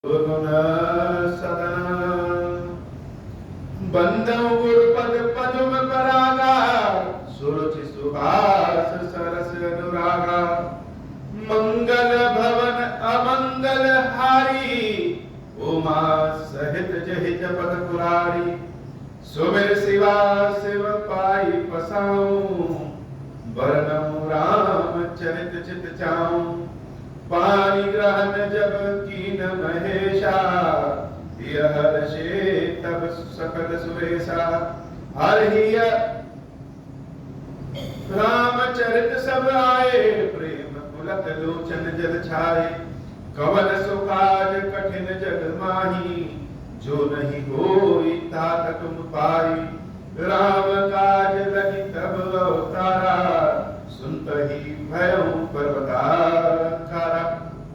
गुण सदन बंदौ गुरुपद पद्म परागा सुरुचि सुभाष सरस अनुरागा मंगल भवन अमंगल हारी उमा सहित जहि जपत पुरारी सुमिर शिवा शिव पाई पसाऊं बरनऊं राम चरित चित चाऊं पानी ग्रहण जब कीन महेशा हर्षे तब सकल सुरेशा हरहिय रामचरित सब आए प्रेम पुलक लोचन जल छाए कवन सुकाज कठिन जग माही जो नहीं होई तात तुम पाई राम काज लगी तब अवतारा सुनत ही भयं पर्वताकारा।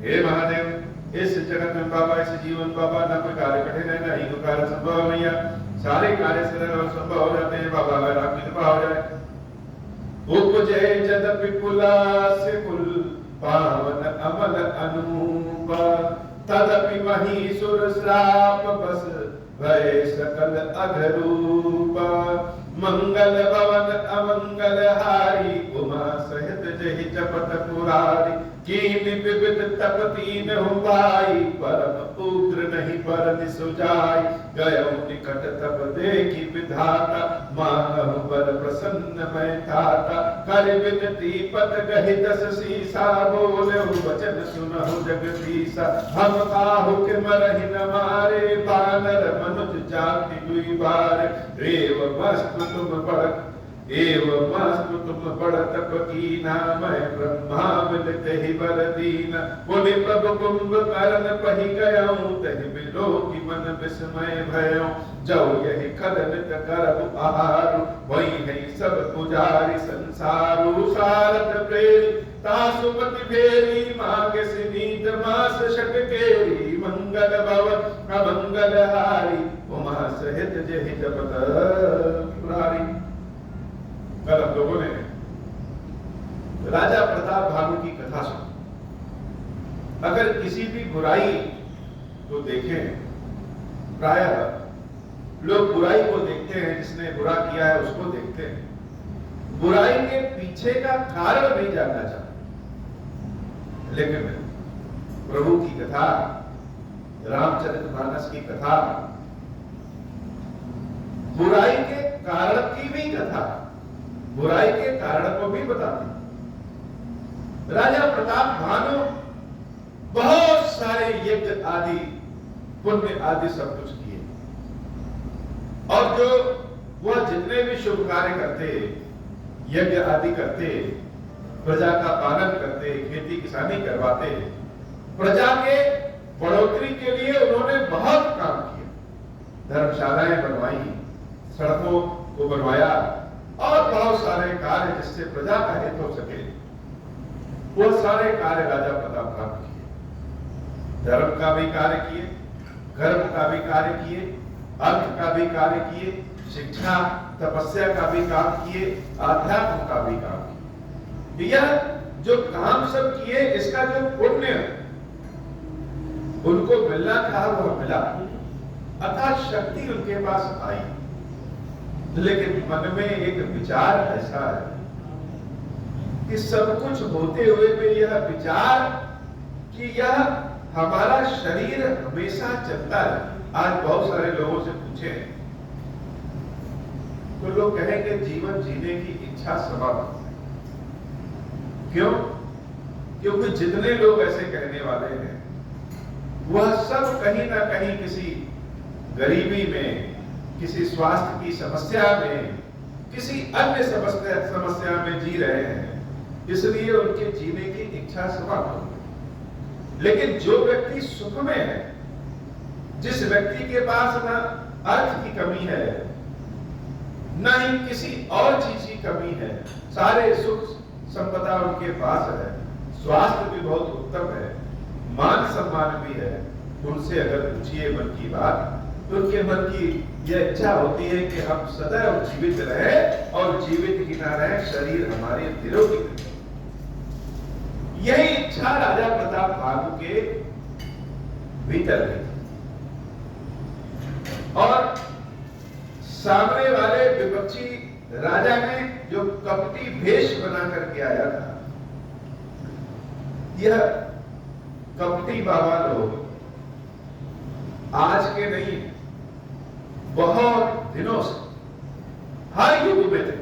हे महादेव, इस जगत में बाबा, इस जीवन बाबा, न कोई कार्य कठिन है, न ही कोई कार्य संभव नहीं है। सारे कार्य सरल और संभव हो जाते हैं बाबा, अगर आपकी कृपा हो जाए। उपजे जदपि कुलास कुल पावन अमल अनूप तदपि महीसुर श्राप बस भय सकल अधरूप मंगल भवन अमंगल हारी उमा सहित जहि जपत पुरारी कीन विविध तपतीन हुआई परम उग्र नहीं पर सुजाई गयो निकट तब देखी विधाता मानहु बर प्रसन्न मैं ताता कर विनती पत गहि दस सीसा बोले वचन सुनहु जगदीसा हम काहु के मरहि न मारे बानर मनुज जाति दुई बार रेव मस्त तुम बड़ एवं मस्त तुम बड़ तप कीना मैं ब्रह्मा मिलते ही बर दीना बोले प्रभु कुंभ करण पही गयाऊं तहि बिलो की मन विस्मय भयऊं जाओ यही खलनित करब आहारु वही है सब पुजारी संसारु सारथ प्रेरी तासुमति फेरी मागे सिनीत मास शक केरी मंगल भवन अमंगल हारी उमा सहित जहि जपत पुरारी। कल हम लोगों ने राजा प्रताप भानु की कथा सुनी। अगर किसी भी बुराई को देखें, प्रायः लोग बुराई को देखते हैं, जिसने बुरा किया है उसको देखते हैं, बुराई के पीछे का कारण नहीं जानना चाहते। लेकिन प्रभु की कथा, रामचरितमानस की कथा, बुराई के कारण की भी कथा, बुराई के कारण को भी बताती। राजा प्रताप भानु बहुत सारे यज्ञ आदि पुण्य आदि सब कुछ किए, और जो वह जितने भी शुभ कार्य करते, यज्ञ आदि करते, प्रजा का पालन करते, खेती किसानी करवाते, प्रजा के बढ़ोतरी के लिए उन्होंने बहुत काम किया। धर्मशालाएं बनवाई, सड़कों को बनवाया और बहुत सारे कार्य जिससे प्रजा का हित हो सके, वो सारे कार्य राजा प्रताप भानु किए। धर्म का भी कार्य किए, गर्भ का भी कार्य किए, अर्थ का भी कार्य किए, शिक्षा तपस्या का भी काम किए, आध्यात्म का भी काम किए। यह जो काम सब किए, इसका जो पुण्य उनको मिलना था वह मिला, अतः शक्ति उनके पास आई। लेकिन मन में एक विचार ऐसा है कि सब कुछ होते हुए भी यह विचार कि यह हमारा शरीर हमेशा चलता है। आज बहुत सारे लोगों से पूछे तो लोग कहेंगे जीवन जीने की इच्छा समाप्त है। क्यों? क्योंकि जितने लोग ऐसे कहने वाले हैं वह सब कहीं ना कहीं किसी गरीबी में, किसी स्वास्थ्य की समस्या में, किसी अन्य समस्या में जी रहे हैं, इसलिए उनके जीने की इच्छा समाप्त हो गई। लेकिन जो व्यक्ति सुख में है, जिस व्यक्ति के पास न अर्थ की कमी है, न ही किसी और चीज की कमी है, सारे सुख संपदा उनके पास है, स्वास्थ्य भी बहुत उत्तम है, मान सम्मान भी है, उनसे अगर पूछिए मन की बात तो उनके मन की यह इच्छा होती है कि हम सदैव जीवित रहे और जीवित ही ना रहे, शरीर हमारे निरोगी रहे। यही इच्छा राजा प्रताप भानु के भीतर भी। और सामने वाले विपक्षी राजा ने जो कपटी भेष बना करके आया था, यह कपटी बाबा लोग आज के नहीं, बहुत दिनों से हर युग में थे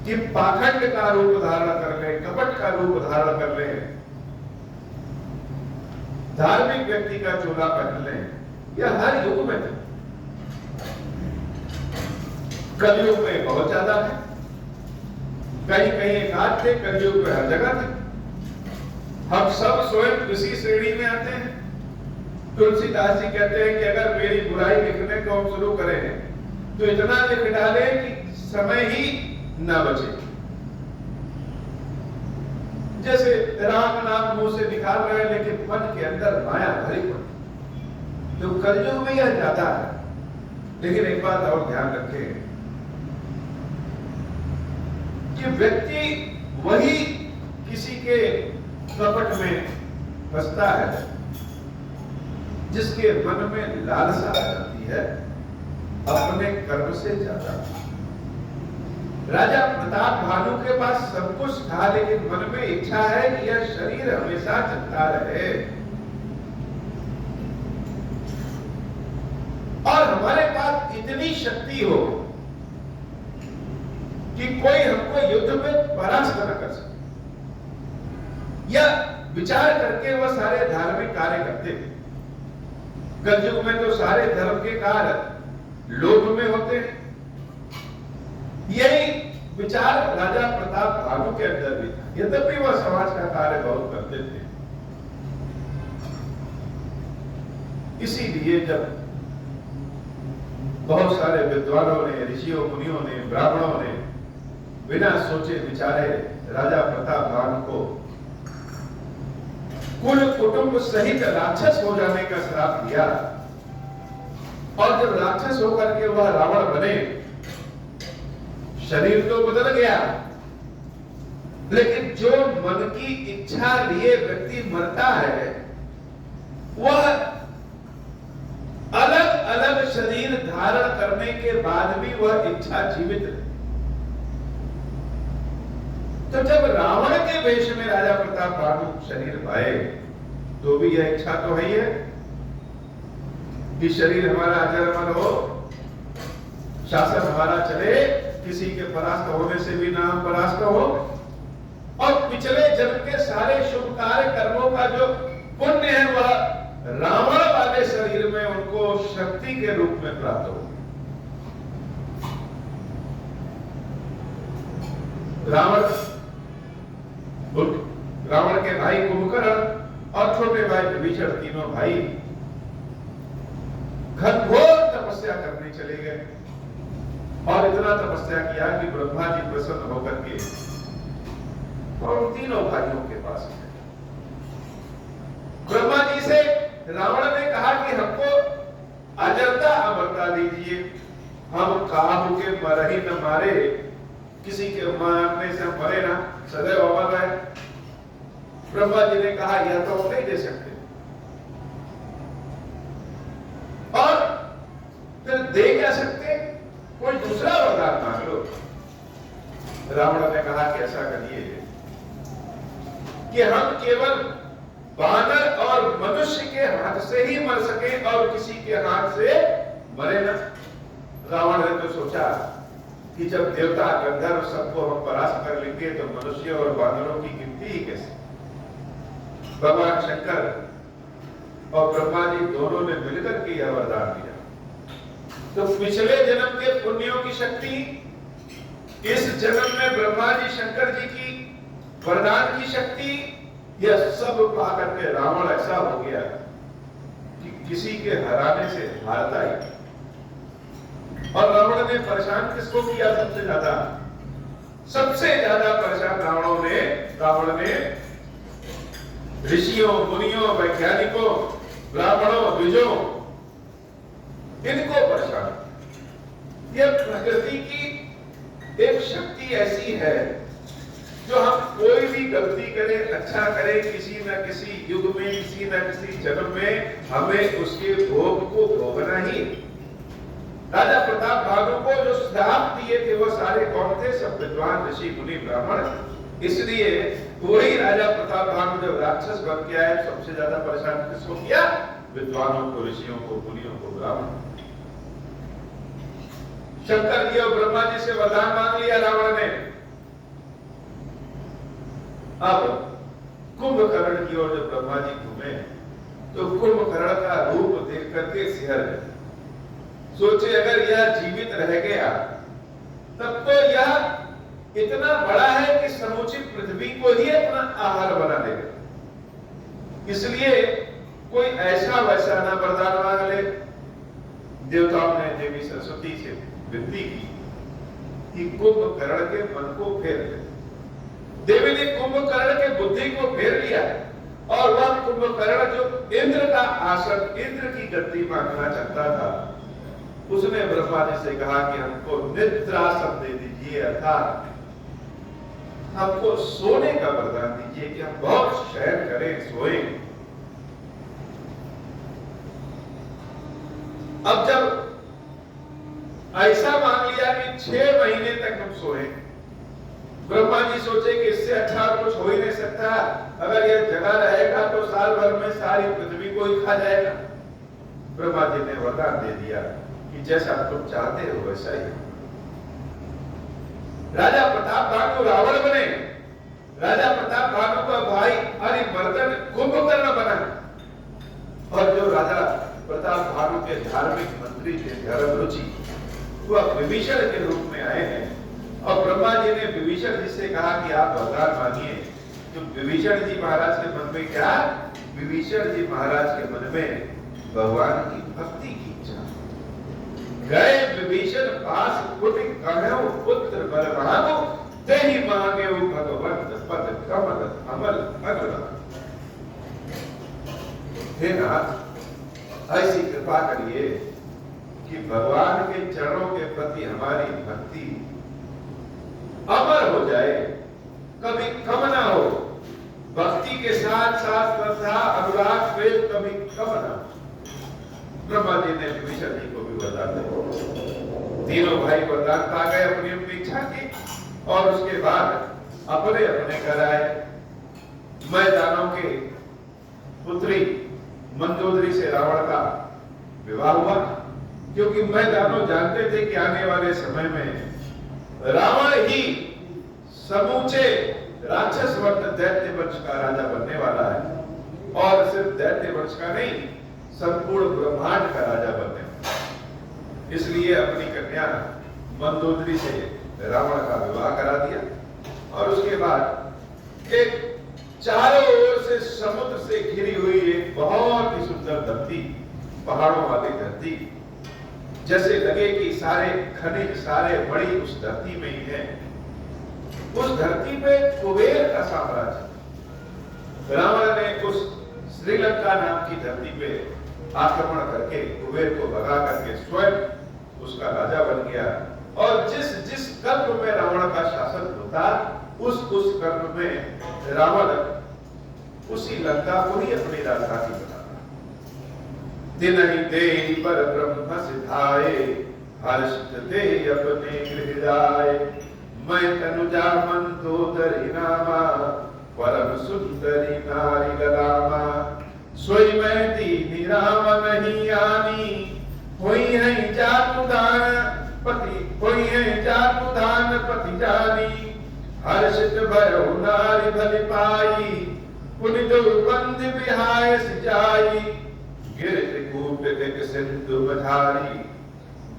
कि पाखंड का रूप धारण कर ले, कपट का रूप धारण कर ले, धार्मिक व्यक्ति का चोला पहन ले, यह हर युग में थे। कलयुग में बहुत ज्यादा है, कहीं कहीं एक आध थे, कलयुग में हर जगह थे। हम सब स्वयं इसी श्रेणी में आते हैं। तुलसीदास जी कहते हैं कि अगर मेरी बुराई लिखने को हम शुरू करें तो इतना लिख डाले कि समय ही ना बचे। जैसे राम नाम मुंह से निकाल रहे हैं लेकिन मन के अंदर माया भरी पड़ी, तो कलयुग में यह ज्यादा है। लेकिन एक बात और ध्यान रखें कि व्यक्ति वही किसी के कपट में फंसता है जिसके मन में लालसा आ जाती है अपने कर्म से ज्यादा। राजा प्रताप भानु के पास सब कुछ था, लेकिन मन में इच्छा है कि यह शरीर हमेशा चलता रहे और हमारे पास इतनी शक्ति हो कि कोई हमको युद्ध में परास्त न कर सके। यह विचार करके वह सारे धार्मिक कार्य करते थे। कलयुग में तो सारे धर्म के कार्य लोभ में होते हैं। यही विचार राजा प्रताप भानु के अंदर भी था, यद्यपि वह समाज का कार्य बहुत करते थे। इसीलिए जब बहुत सारे विद्वानों ने, ऋषियों मुनियों ने, ब्राह्मणों ने बिना सोचे विचारे राजा प्रताप भानु को कुल कुटुंब सहित राक्षस हो जाने का श्राप दिया, और जब राक्षस होकर के वह रावण बने, शरीर तो बदल गया, लेकिन जो मन की इच्छा लिए व्यक्ति मरता है वह अलग अलग शरीर धारण करने के बाद भी वह इच्छा जीवित है। तो जब रावण के वेश में राजा प्रताप भानु शरीर पाए तो भी यह इच्छा तो है ही है कि शरीर हमारा अजर हो, शासन हमारा चले, किसी के परास्त होने से भी ना हम परास्त हो, और पिछले जन्म के सारे शुभ कार्य कर्मों का जो पुण्य है वह रावण वाले शरीर में उनको शक्ति के रूप में प्राप्त हो। रावण के भाई कुंभकर्ण और छोटे भाई विभीषण, तीनों भाई घनघोर तपस्या करने चले गए और इतना तपस्या किया कि ब्रह्मा जी प्रसन्न होकर के और उन तीनों भाइयों के पास गए। ब्रह्मा जी से रावण ने कहा कि हमको अजरता अमरता दीजिए, हम काहू के मर ही न मारे, किसी के मारने से मरे ना, सदैव अमर रहे। ब्रह्मा जी ने कहा यह तो हम नहीं दे सकते, और फिर दे क्या सकते, कोई दूसरा वरदान मांग लो। रावण ने कहा कि ऐसा करिए कि हम केवल बानर और मनुष्य के हाथ से ही मर सके और किसी के हाथ से मरे ना। रावण ने तो सोचा कि जब देवता गंधर्व सबको हम परास्त कर लेंगे तो मनुष्य और बानरों की गिनती ही कैसे। भगवान शंकर और ब्रह्मा जी दोनों ने मिलकर के यह वरदान दिया। तो पिछले जन्म के पुण्यों की शक्ति इस जन्म में ब्रह्मा जी शंकर जी की वरदान की शक्ति, यह सब पाकर के रावण ऐसा हो गया कि किसी के हराने से हारता ही। और रावण ने परेशान किसको किया सबसे ज्यादा? सबसे ज्यादा परेशान रावण ने ऋषियों, मुनियों, वैज्ञानिकों, ब्राह्मणों, द्विजों, इनको परेशान। यह प्रकृति की एक शक्ति ऐसी है जो हम कोई भी गलती गति करे, अच्छा करे, किसी न किसी युग में, किसी न किसी जन्म में हमें उसके भोग को भोगना ही। राजा प्रताप भानु को जो श्राप दिए थे वो सारे कौन थे? सब विद्वान ऋषि मुनि ब्राह्मण। इसलिए वही राजा प्रताप भानु जब राक्षस बन के आए, सबसे ज्यादा परेशान किसको किया? विद्वानों को, ऋषियों को, मुनियों को, ब्राह्मण। शंकर जी और ब्रह्मा जी से वरदान मांग लिया रावण ने। अब कुंभकर्ण की ओर जब ब्रह्मा जी घूमे तो कुंभकर्ण का रूप देख करके सिहर गए। सोचे अगर यह जीवित रह गया तब तो यह इतना बड़ा है कि समूची पृथ्वी को ही अपना आहार बना देगा। इसलिए कोई ऐसा वैसा ना वरदान मांग ले। देवताओं ने देवी सरस्वती से विनती की कि कुंभकर्ण के मन को फेर दे। देवी ने कुंभकर्ण के बुद्धि को फेर लिया और वह कुंभकर्ण जो इंद्र का आसन, इंद्र की गद्दी मांगना चाहता था, उसने ब्रह्मा जी से कहा कि हमको निद्रासन दे दीजिए, अर्थात हमको सोने का वरदान दीजिए कि हम बहुत शयन करें, सोएं। अब जब ऐसा मांग लिया कि 6 महीने तक हम सोए, ब्रह्मा जी सोचे कि इससे अच्छा कुछ हो ही नहीं सकता। अगर यह जगा रहेगा तो साल भर में सारी पृथ्वी को ही खा जाएगा। ब्रह्मा जी ने वरदान दे दिया कि जैसा तुम चाहते हो वैसा ही। राजा प्रताप भानु रावण बने। राजा प्रताप भानु का भाई हरिवर्धन कुंभकर्ण बना। और जो राजा प्रताप भानु के धार्मिक मंत्री थे, धर्म रुचि, वह विभीषण के रूप में आए हैं। और ब्रह्मा जी ने विभीषण जी से कहा कि आप वरदान मांगिए। तो विभीषण जी महाराज के मन में क्या? विभीषण जी महाराज के मन में भगवान की भक्ति की इच्छा। गए विभीषण पास कुटि कहौ पुत्र बलवानो, तेहि मांगे भगवंत पद कमल अमल अगला। हे नाथ, ऐसी कृपा करिए कि भगवान के चरणों के प्रति हमारी भक्ति अमर हो जाए, कभी कम ना हो। भक्ति के साथ साथ श्रद्धा, अनुराग, प्रेम कभी कम ना हो। ब्रह्मा जी ने विभीषण जी को भी वरदान दिया। तीनों भाई वरदान पा गए अपनी अपनी इच्छा की और उसके बाद अपने अपने घर आए। मैदानों के पुत्री मंदोदरी से रावण का विवाह हुआ, क्योंकि मैदानों जानते थे कि आने वाले समय में रावण ही समूचे राक्षस वर्ग दैत्य वंश का राजा बनने वाला है। और सिर्फ दैत्य वंश का नहीं, संपूर्ण ब्रह्मांड का राजा बनने वाला है। इसलिए अपनी कन्या मंदोदरी से रावण का विवाह करा दिया। और उसके बाद एक चारों ओर से समुद्र से घिरी हुई एक बहुत ही सुंदर धरती, पहाड़ों वाली धरती, जैसे लगे कि सारे खनिज, सारे मणि उस धरती में ही है। उस धरती पे कुबेर का साम्राज्य। रावण ने उस श्रीलंका नाम की धरती पे आक्रमण करके कुबेर को भगा करके स्वयं उसका राजा बन गया। और जिस जिस कल्प में रावण का शासन होता, उस कल्प में रावण उसी लंका को ही अपनी राजधानी बनाता। दिनहि देहि पर ब्रह्म सिधाए, हर्षित ते अपने गृह जाए। मैं तनुजा मंदोदरी नामा, परम सुंदरी नारी गलामा। सोई मैं दीनी राम नहीं आनी, होई है जातुदान पति, होई है जातुदान पति जानी। हर्षित भयो नारी भली पाई, पुनि दुर्बंध विहाय सिजाई। गिर कूट दिक सिंधु मझारी,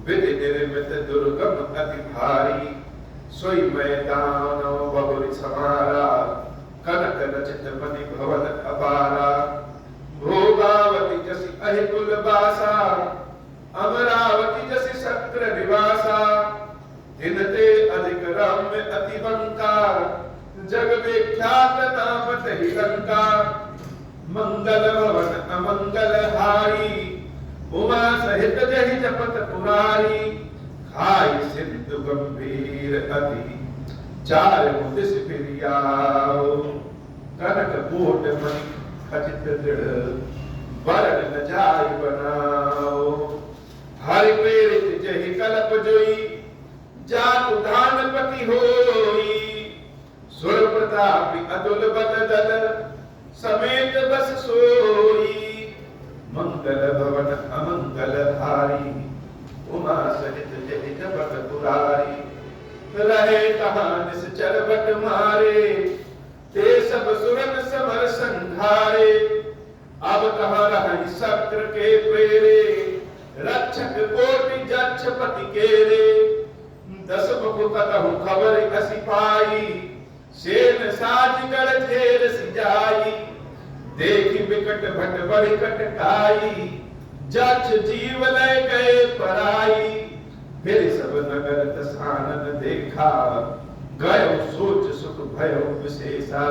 विधि निर्मित दुर्गम अति भारी। सोई मैदान बहुरी समारा, कनक रचित मणि भवन अपारा। भोगावती जसी अहिकुल बासा, अमरावती जसी सत्र निवासा। दिनते अधिक रम्य अति बंका, जग विख्यात नाम तहि लंका। मंगल भवन अमंगल हारी, उमा सहित जहि जपत पुरारी। खाई सिंधु गंभीर अति, चार मुदिस फिरियाओ। कनक कोट मणि खचित दृढ़, वरण न जाय बनाओ। हरि प्रेरित जहि कल्प जोई, जातु दानपति होई। सुर प्रतापी अतुल बल दल, समेत बस सोई। मंगल भवन अमंगल हारी, उमा सहित जहि जपत पुरारी। रहे कहाँ निश्चर बट मारे, ते सब सुरन समर संघारे। अब कहाँ रही शक्र के प्रेरे, रक्षक कोटि जक्ष पति केरे। दस मुख कतहु खबर असी पाई, सेन साज गढ़ घेर सिजाई। देखी विकट भट बड़ी कटकाई, जक्ष जीव लय गए पराई। फिर सब नगर दसानन देखा, गयो सोच सुख भयो विशेषा।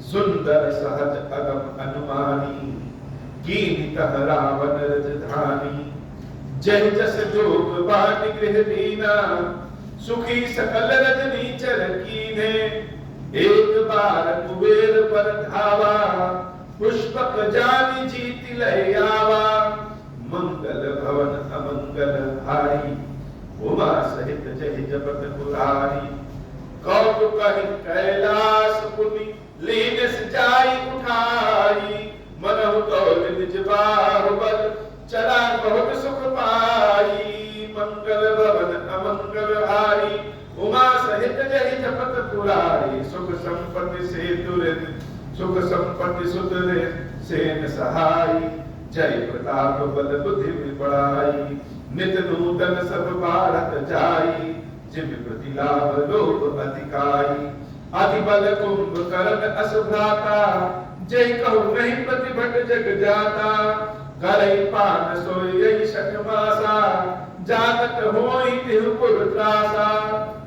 सुंदर सहज अगम अनुमानी, कीनी तह रावण रजधानी। जय जस जोग बाट गृह दीना, सुखी सकल रजनी चर कीने। एक बार कुबेर पर धावा, पुष्पक जानी जीत लय आवा। मंगल भवन अमंगल हारी, उमा सहित जहि जपत पुरारी। कौतुक कैलाश पुनि, लीन जाई उठाई। मनहु कौल निज बाहुबल, चला बहुत सुख पाई। मंगल भवन अमंगल हारी, उमा सहित जहि जपत पुरारी। सुख संपत्ति से तुरित, सुख संपत्ति सुधरे सेन सहाई। जय प्रताप बल बुद्धि बढ़ाई, नित नूतन सब बारत जाई। जिम प्रति लाभ लोभ अधिकाई, अति बल कुंभकर्ण असुभ्राता। जय कहु नहीं प्रतिभट जग जाता, करई पान सोई शक मासा। जागत होई तिहु पुर त्रासा,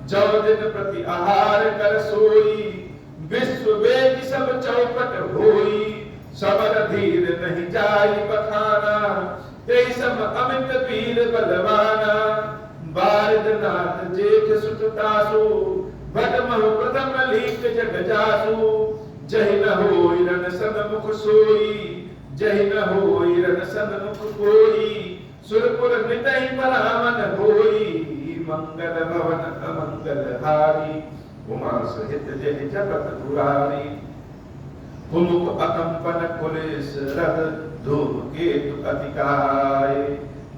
जौ दिन प्रति आहार कर सोई। विश्व वेद सब चौपट होई, समर धीर नहीं जाई बखाना। ते सम अमित वीर बलवाना, बारिद नाथ जेठ सुत तासु। भट महु प्रथम लीक जग जासु। जहि न होई रण सन्मुख सोई, जहि न होई रण सन्मुख कोई। सुरपुर नितहि परावन होई, मंगल भवन अमंगल हारी। उमा सहित जहि जपत पुरारी। कुमुक अकंपन कुलेश रथ, धूम केतु अतिकाय।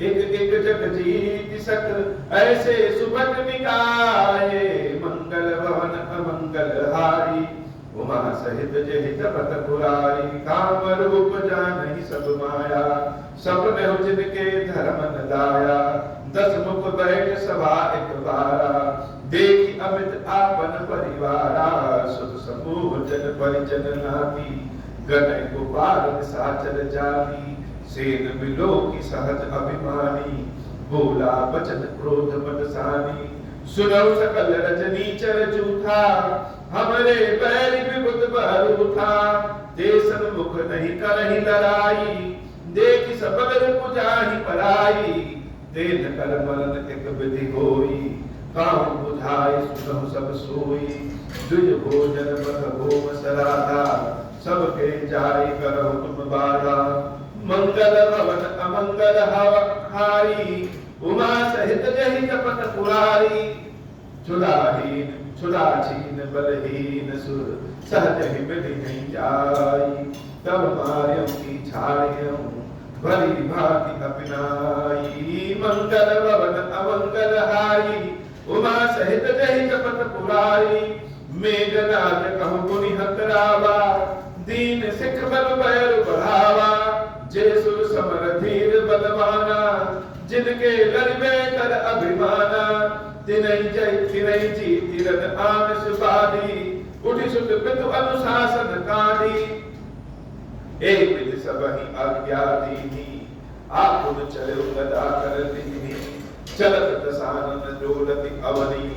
एक एक जग जीत सक, ऐसे सुभट निकाये। मंगल भवन अमंगल हारी, उमा सहित जहि जपत पुरारी। काम रूप जानहि सब माया, सपने हो जिनके धर्म न दाया। दस मुख बैठ सभा एक बारा, देखी अमित आपन परिवारा। सुत समूह जन परिजन नाती, गणय गोपाल निशाचर जाति। सेन बिलो की सहज अभिमानी, बोला बचन क्रोध बदसानी। सुनौ सकल रजनी चर जूठा, हमरे बैरी विबुध बहरूठा। देसन मुख नहीं करहि लड़ाई, देखि सबल पुजाहि पराई। तेन कर मरण एक विधि होई, काहू बुझाई सुनौ सब सोई। दुज भोजन बख भोम सराधा, सबके जाई करौ तुम बाधा। मंगल भवन अमंगल हारी, उमा सहित जहि जपत पुरारी। छुड़ाहीन छुड़ाछीन बलहीन सुर, सहज ही मिलि नहीं जाई। तब मार्यम की छाड़ियम, भली भांति अपनाई। मंगल भवन अमंगल हारी, उमा सहित जहि जपत पुरारी। मेघनाद कहु गुनि हतरावा, दीन सिख बल बैर बढ़ावा। जय सुर समर धीर बलवाना, जिनके लड़बे कर अभिमाना। तिनहि जय तिनहि जी तिरन आमिष बाधी, उठि सुत पितु अनुशासन काढ़ी। एक विधि सबहि आज्ञा दीनी, आपुन चलो गदा कर दीनी। चलत दसानन डोलति अवनी,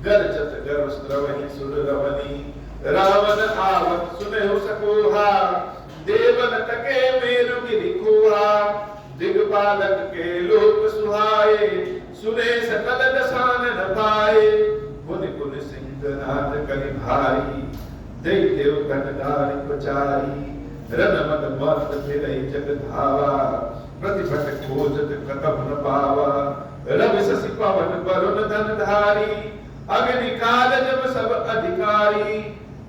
गरजत गर्वस्त्रवहि सुर रवनी। रावण आवत सुनहु सकोहा, देवन तके मेरु गिरि खोहा। दिग्पालक के लोक सुहाए, सुने सकल दसानन पाए। पुनि पुनि सिंहनाद करि भारी, दे देव धनदारी प्रचारी रन मद मत फिरई जग धावा प्रतिभट खोजत कतम न पावा रवि शशि पवन वरुण धन धारी अग्नि काल जब सब अधिकारी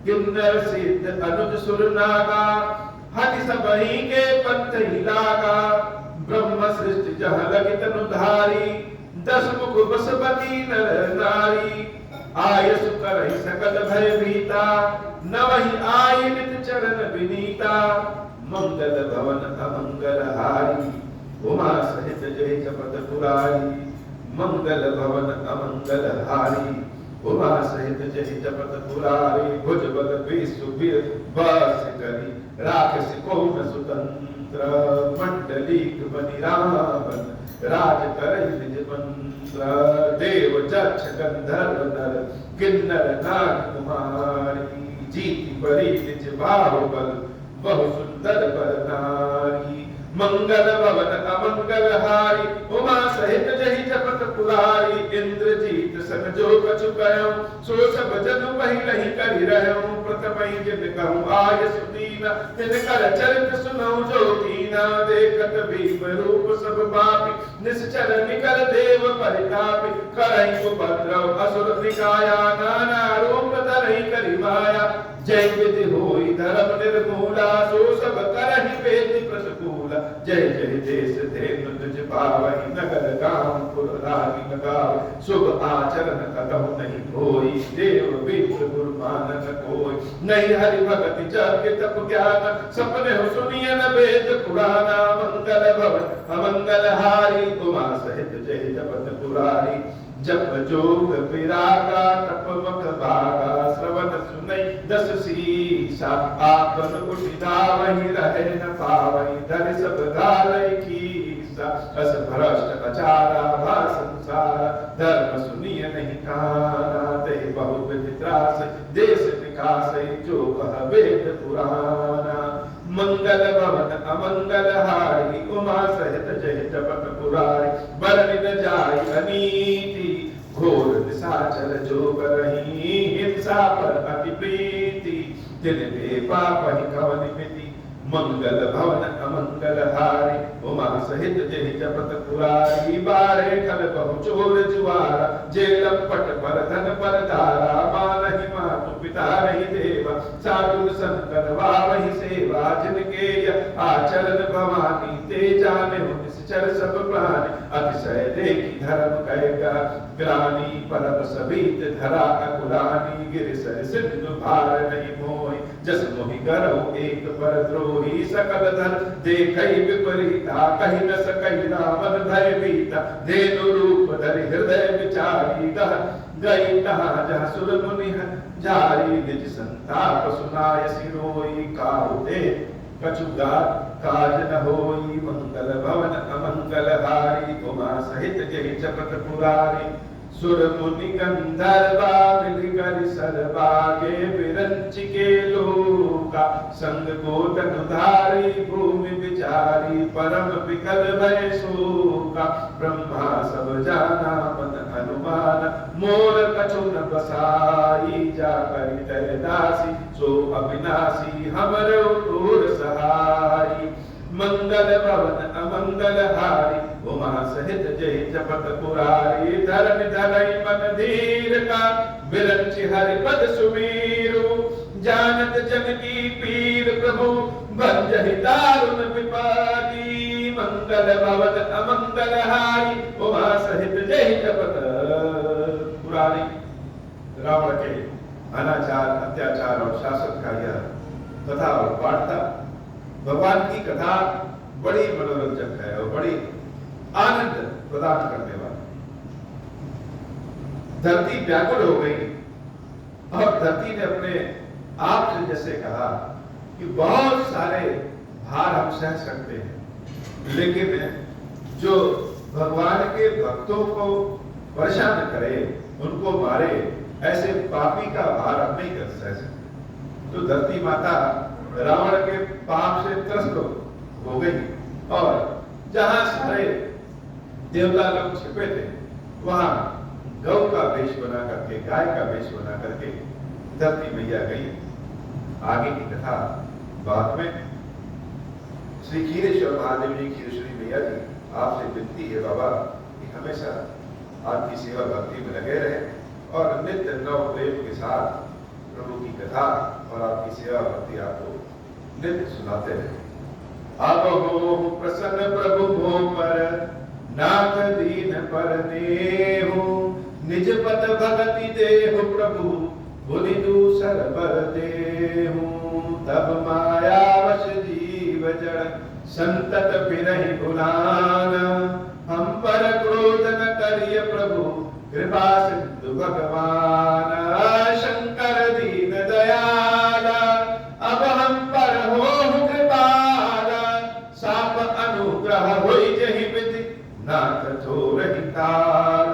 किन्नर सिद्ध अनुज सुर नागा हटि सबहि के पंथ ही लागा ब्रह्म सृष्टि जहाँ लगी तनु धारी दस मुख बसपति नर नारी आय सुकर सकल भय भीता नवहि आय नित चरण विनीता मंगल भवन अमंगल हारी उमा सहित जय जपत पुरारी मंगल भवन अमंगल हारी उमा सहित जय जपत पुरारी भुजबल विश्व बस करी राक्षस कौन स्वतंत्र मंडलीक बनि रावण राज करई निज मंत्र देव जक्ष गंधर्व नर किन्नर नाग कुमारी जीति बड़ी निज बाहुबल बहु सुंदर बर नारी मंगल भवन अमंगल हारी उमा सहित जहि जपत पुरारी इंद्रजीत सन जो कछु कयो सो सब जन पहिलहि करि रहयो प्रथमहि जिन कहूँ आय सुदीना तिनकर चरित सुनऊ जो कीना देखत भीम रूप सब पापी निश्चर निकल देव परितापी करहि उपद्रव असुर निकाया नाना रूप धरहि करि माया जय विधि होई धर्म निर्मूला सो सब करहि वेद प्रतिकूला जय जय देश धेनु तुझ पावहि नगर गांव पुर रागी लगाव शुभ आचरण कतहु नहीं होई देव विप्र गुरु मानन कोई नहीं हरि भगति जग तप ज्ञान सपने हो सुनिय न वेद पुराना मंगल भवन अमंगल हारी उमा सहित जय जपत पुरारी जप जोग विरागा तप मख भागा श्रवण सुनई दस सीसा आपन उठिदा वही रहे न पावई धर सब गालै कीसा अस भ्रष्ट अचारा भा संसार धर्म सुनिय नहीं काना ते बहु विधि त्रास देश विकास जो कह वेद पुराना मंगल भवन अमंगल हारी उमा सहित जय जपत पुरारी बरनि न जाय अनीति घोर निशाचर जो करही हिंसा पर अति प्रीति तिन पे पाप ही कवन मिति मंगल भवन अमंगल हारी उमा सहित जय जपत पुरारी बारे खल बहु चोर जुआरा जेलम पट पर धन पर धारा मानहि मातु पिता नहीं देवा साधु संकर वावहि सेवा जिनके आचरण भवानी ते जाने हो निश्चर सब प्राणी अतिशय देखी धर्म कहेगा ग्रानी परम सबीत धरा अकुलानी गिर सर सिंधु भार नहीं मोहि जस मोहि गरौ एक पर द्रोही सकल धन देखई विपरीता कहि न सकई रावण भय भीता धेनु रूप धरि हृदय विचारी गई तहाँ जहाँ सुर मुनि जारी निज संताप सुनाय सिरोई काहुते कछुगा काज न होई मंगल भवन अमंगल हारी उमा सहित जय जपत पुरारी सुर मुनि गंधर्वा मिलकर सरबागे विरंच के लोका संग गोतन धारी भूमि विचारी परम विकल भय शोका ब्रह्मा सब जाना मन अनुमान मोर कछु न बसाई जा करि तय दासी सो अविनाशी हमरो तोर सहाई मंगल भवन अमंगल हारी उमा सहित जय जपत पुरारी धरम धरई मन धीर का बिरंच हरि पद सुमीरु जानत जन की पीर प्रभु भंजहि दारुण विपादी मंगल भवन अमंगल हारी उमा सहित जय जपत पुरारी। रावण के अनाचार अत्याचार और शासन का यह कथा और वार्ता भगवान की कथा बड़ी मनोरंजक है और बड़ी आनंद प्रदान करने वाली। धरती व्याकुल हो गई और धरती ने अपने आप से जैसे कहा कि बहुत सारे भार हम सह सकते हैं, लेकिन जो भगवान के भक्तों को परेशान करे, उनको मारे, ऐसे पापी का भार हम नहीं कर सकते। तो धरती माता रावण के पाप से त्रस्त हो गई और जहां सारे देवता लोग छिपे थे वहां गौ का वेश बना करके, गाय का वेश बना करके धरती मैया गई आगे की कथा बाद में। श्री खीरेश्वर महादेव जी, खीरेश्वरी मैया जी, आपसे विनती है बाबा कि हमेशा आपकी सेवा भक्ति में लगे रहे और नित्य नव प्रेम के साथ प्रभु की कथा और आपकी सेवा भक्ति आपको नित्य सुनाते रहे। अब हो प्रसन्न प्रभु हो पर, नाथ दीन पर देहु, निज पद भगति देहु प्रभु, बुद्धि दूसर बर देहु। तब माया वश जीव जड़, संतत फिरहि भुलान, हम पर क्रोध न करिय प्रभु, कृपा सिंधु भगवान। शंकर दीन दयाल, अब हम पर हो कृपाल, साप अनुग्रह होई जहि विधि, नाथ थोरहि काल।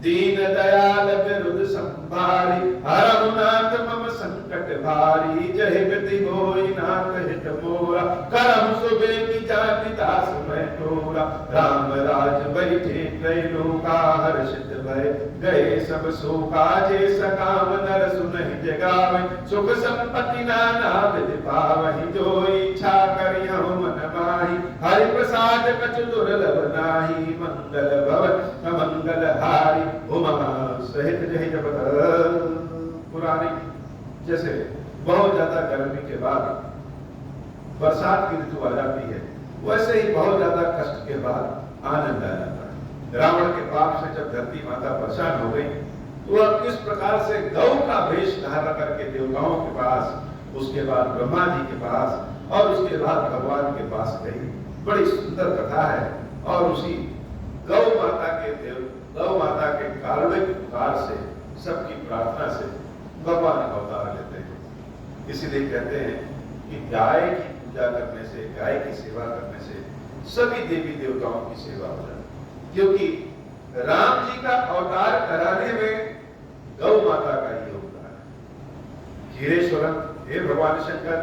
दीन दयाल विरुद्ध संभारी, हरहु नाथ मम संकट भारी। जहि विधि होई नाथ हित मोरा, करहु सुबे की जाति दास मैं तोरा। राम राज बैठे त्रैलोका, हर्षित भय गए सब शोका। जे सकाम नर सुनहि जगावे, सुख संपत्ति नाना विधि पावहि। जो इच्छा करिहु मन माहि, हरि प्रसाद कछु दुर्लभ नाही। मंगल भवन अमंगल हारी, उमा सहित जहि जपत पुरानी। जैसे बहुत ज्यादा गर्मी के बाद बरसात की ऋतु आ जाती है, वैसे ही बहुत ज्यादा कष्ट के बाद आनंद आ जाता है। रावण के पाप से जब धरती माता परेशान हो गई, तो अब किस प्रकार से गौ का वेश धारण करके देवताओं के पास, उसके बाद ब्रह्मा जी के पास और उसके बाद भगवान के पास गई। बड़ी सुंदर कथा है। और उसी गौ माता के कारुणिक पुकार से, सबकी प्रार्थना से भगवान अवतार लेते हैं। इसीलिए कहते हैं कि गाय की पूजा करने से, गाय की सेवा करने से सभी देवी देवताओं की सेवा हो जाती है। क्योंकि राम जी का अवतार कराने में गौ माता का ही योगदान है। खीरेश्वरम हे भगवान शंकर,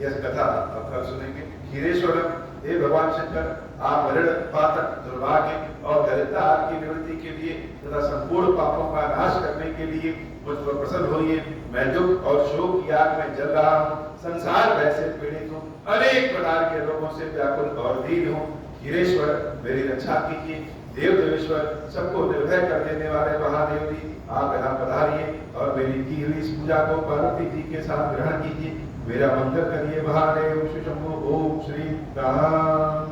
यह कथा आप कल सुनेंगे। खीरेश्वरम हे भगवान शंकर, आप ऋण पातक दुर्भाग्य और दरिद्रता की निवृत्ति के लिए तथा संपूर्ण पापों का नाश करने के लिए मुझ पर प्रसन्न होइए। मैं दुख और शोक की आग में जल रहा हूँ, संसार भय से पीड़ित हूँ, अनेक प्रकार के रोगों से व्याकुल और दीन हूँ। खीरेश्वर मेरी रक्षा कीजिए। देव देवेश्वर, सबको निर्भय कर देने वाले महादेव जी, आप यहाँ पधारिए और मेरी की हुई इस पूजा को पार्वती जी के साथ ग्रहण कीजिए। मेरा मंगल करिए महादेव। शंभो। ओम श्री राम।